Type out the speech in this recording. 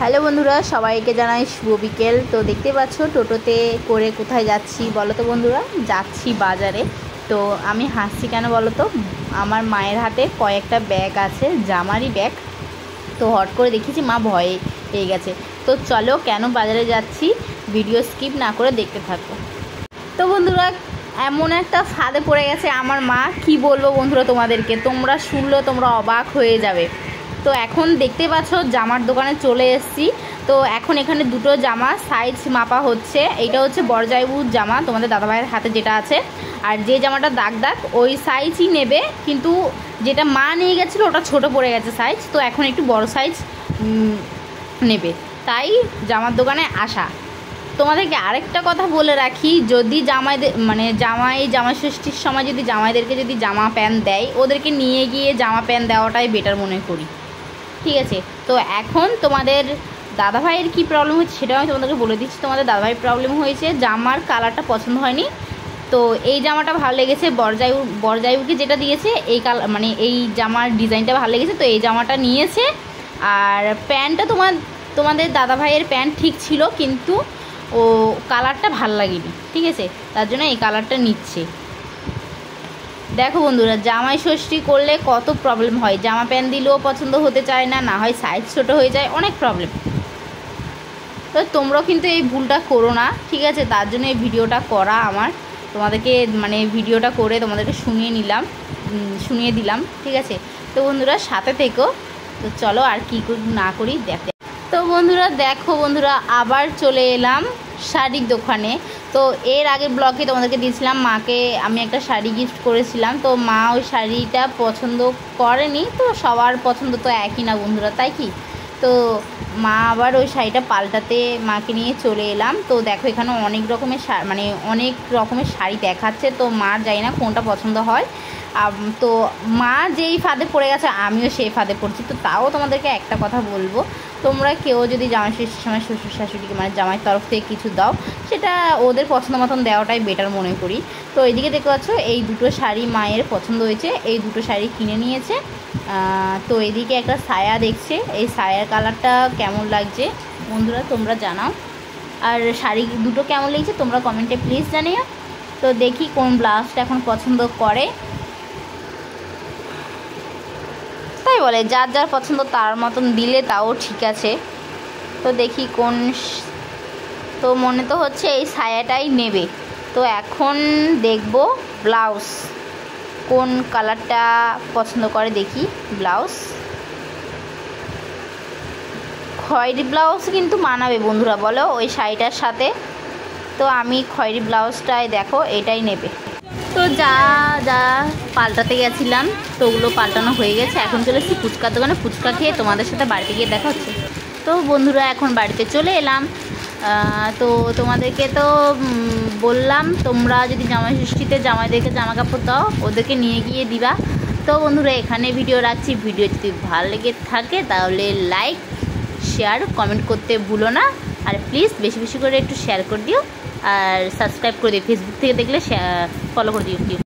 Hello বন্ধুরা, সবাইকে জানাই শুভ বিকেল। তো দেখতে পাচ্ছ টোটোতে করে কোথায় যাচ্ছি বলো তো বন্ধুরা? যাচ্ছি বাজারে। তো আমি হাসছি কেন বলো তো? আমার মায়ের হাতে কয়েকটা ব্যাগ আছে, জামারই ব্যাগ। তো হট করে দেখেছি মা ভয়ে পেয়ে গেছে। তো চলো কেন বাজারে যাচ্ছি, ভিডিও স্কিপ না করে দেখতে থাকো। তো বন্ধুরা, এমন একটা ফাঁদে পড়ে গেছে আমার মা, কি বলবো বন্ধুরা তোমাদেরকে, তোমরা শুনলেও তোমরা অবাক হয়ে যাবে। তো এখন দেখতে পাচ্ছ জামার দোকানে চলে এসেছি। তো এখন এখানে দুটো জামা সাইজ মাপা হচ্ছে। এইটা হচ্ছে বরজাইবুর জামা, তোমাদের দাদাভাইয়ের হাতে যেটা আছে। আর যে জামাটা দাগ দাগ ওই সাইজই নেবে, কিন্তু যেটা মা নিয়ে গেছিলো ওটা ছোট পড়ে গেছে সাইজ। তো এখন একটু বড় সাইজ নেবে, তাই জামার দোকানে আসা। তোমাদেরকে আরেকটা কথা বলে রাখি, যদি জামাই ষষ্ঠীর সময় যদি জামাইদেরকে যদি জামা প্যান্ট দেয়, ওদেরকে নিয়ে গিয়ে জামা প্যান্ট দেওয়াটাই বেটার মনে করি, ঠিক আছে? তো এখন তোমাদের দাদাভাইয়ের কী প্রবলেম হচ্ছে সেটাও আমি তোমাদেরকে বলে দিচ্ছি। তোমাদের দাদাভাইয়ের প্রবলেম হয়েছে জামার কালারটা পছন্দ হয়নি। তো এই জামাটা ভালো লেগেছে, বরজাইবুকে যেটা দিয়েছে এই এই জামার ডিজাইনটা ভালো লেগেছে, তো এই জামাটা নিয়েছে। আর প্যান্টটা তোমাদের দাদাভাইয়ের প্যান্ট ঠিক ছিল, কিন্তু ও কালারটা ভাল লাগেনি, ঠিক আছে? তার জন্য এই কালারটা নিচ্ছে। দেখো বন্ধুরা, জামাই ষষ্ঠী করলে কত প্রবলেম হয়, জামা প্যান্ট দিলেও পছন্দ হতে চায় না, না হয় সাইজ ছোট হয়ে যায়, অনেক প্রবলেম। তো তোমরাও কিন্তু এই ভুলটা করো না, ঠিক আছে? তার জন্য এই ভিডিওটা করা আমার, তোমাদেরকে ভিডিওটা করে তোমাদেরকে শুনিয়ে দিলাম, ঠিক আছে? তো বন্ধুরা সাথে থেকো। তো চলো আর কি না করি দেখতে। তো বন্ধুরা দেখো বন্ধুরা, আবার চলে এলাম শাড়ির দোকানে। তো এর আগের ব্লগে তোমাদেরকে দিয়েছিলাম মাকে আমি একটা শাড়ি গিফট করেছিলাম। তো মা ওই শাড়িটা পছন্দ করেনি, তো সবার পছন্দ তো একই না বন্ধুরা, তাই কি? তো মা আবার ওই শাড়িটা পাল্টাতে মাকে নিয়ে চলে এলাম। তো দেখো এখানে অনেক রকমের শাড়ি দেখাচ্ছে। তো মার জানি না কোনটা পছন্দ হয়। তো মা যেই ফাঁদে পড়ে গেছে আমিও সেই ফাঁদে পড়ছি। তো তাও তোমাদেরকে একটা কথা বলবো, তোমরা কেউ যদি জামাই ষষ্ঠীর সময় শ্বশুর শাশুড়িকে জামাইয়ের তরফ থেকে কিছু দাও, সেটা ওদের পছন্দ মতন দেওয়াটাই বেটার মনে করি। তো এইদিকে দেখতে পাচ্ছ এই দুটো শাড়ি মায়ের পছন্দ হয়েছে, এই দুটো শাড়ি কিনে নিয়েছে। তো এদিকে একটা সায়া দেখছে, এই সায়ার কালারটা কেমন লাগছে বন্ধুরা তোমরা জানাও। আর শাড়ি দুটো কেমন লেগেছে তোমরা কমেন্টে প্লিজ জানিও। তো দেখি কোন ব্লাউজটা এখন পছন্দ করে। তাই বলে যার যার পছন্দ তার মতন দিলে তাও ঠিক আছে। তো দেখি তো মনে তো হচ্ছে এই সায়াটাই নেবে। তো এখন দেখব ব্লাউজ কোন কালারটা পছন্দ করে, দেখি ব্লাউজ। খয়েরি ব্লাউজ কিন্তু মানাবে বন্ধুরা, বলো ওই শাড়িটার সাথে। তো আমি খয়েরি ব্লাউজটাই দেখো এটাই নেবে। তো যা পাল্টাতে গেছিলাম তো ওগুলো পাল্টানো হয়ে গেছে। এখন চলে এসেছি ফুচকার দোকানে, ফুচকা খেয়ে তোমাদের সাথে বাড়িতে গিয়ে দেখা হচ্ছে। তো বন্ধুরা এখন বাড়িতে চলে এলাম। তো তোমাদেরকে তো বললাম তোমরা যদি জামাই ষষ্ঠীতে জামাইদেরকে জামা কাপড় দাও, ওদেরকে নিয়ে গিয়ে দিবা। তো বন্ধুরা এখানে ভিডিও রাখছি। ভিডিও যদি ভালো লেগে থাকে তাহলে লাইক শেয়ার কমেন্ট করতে ভুলো না। আর প্লিজ বেশি বেশি করে একটু শেয়ার করে দিও, আর সাবস্ক্রাইব করে দিও। ফেসবুক থেকে দেখলে ফলো করে দিও।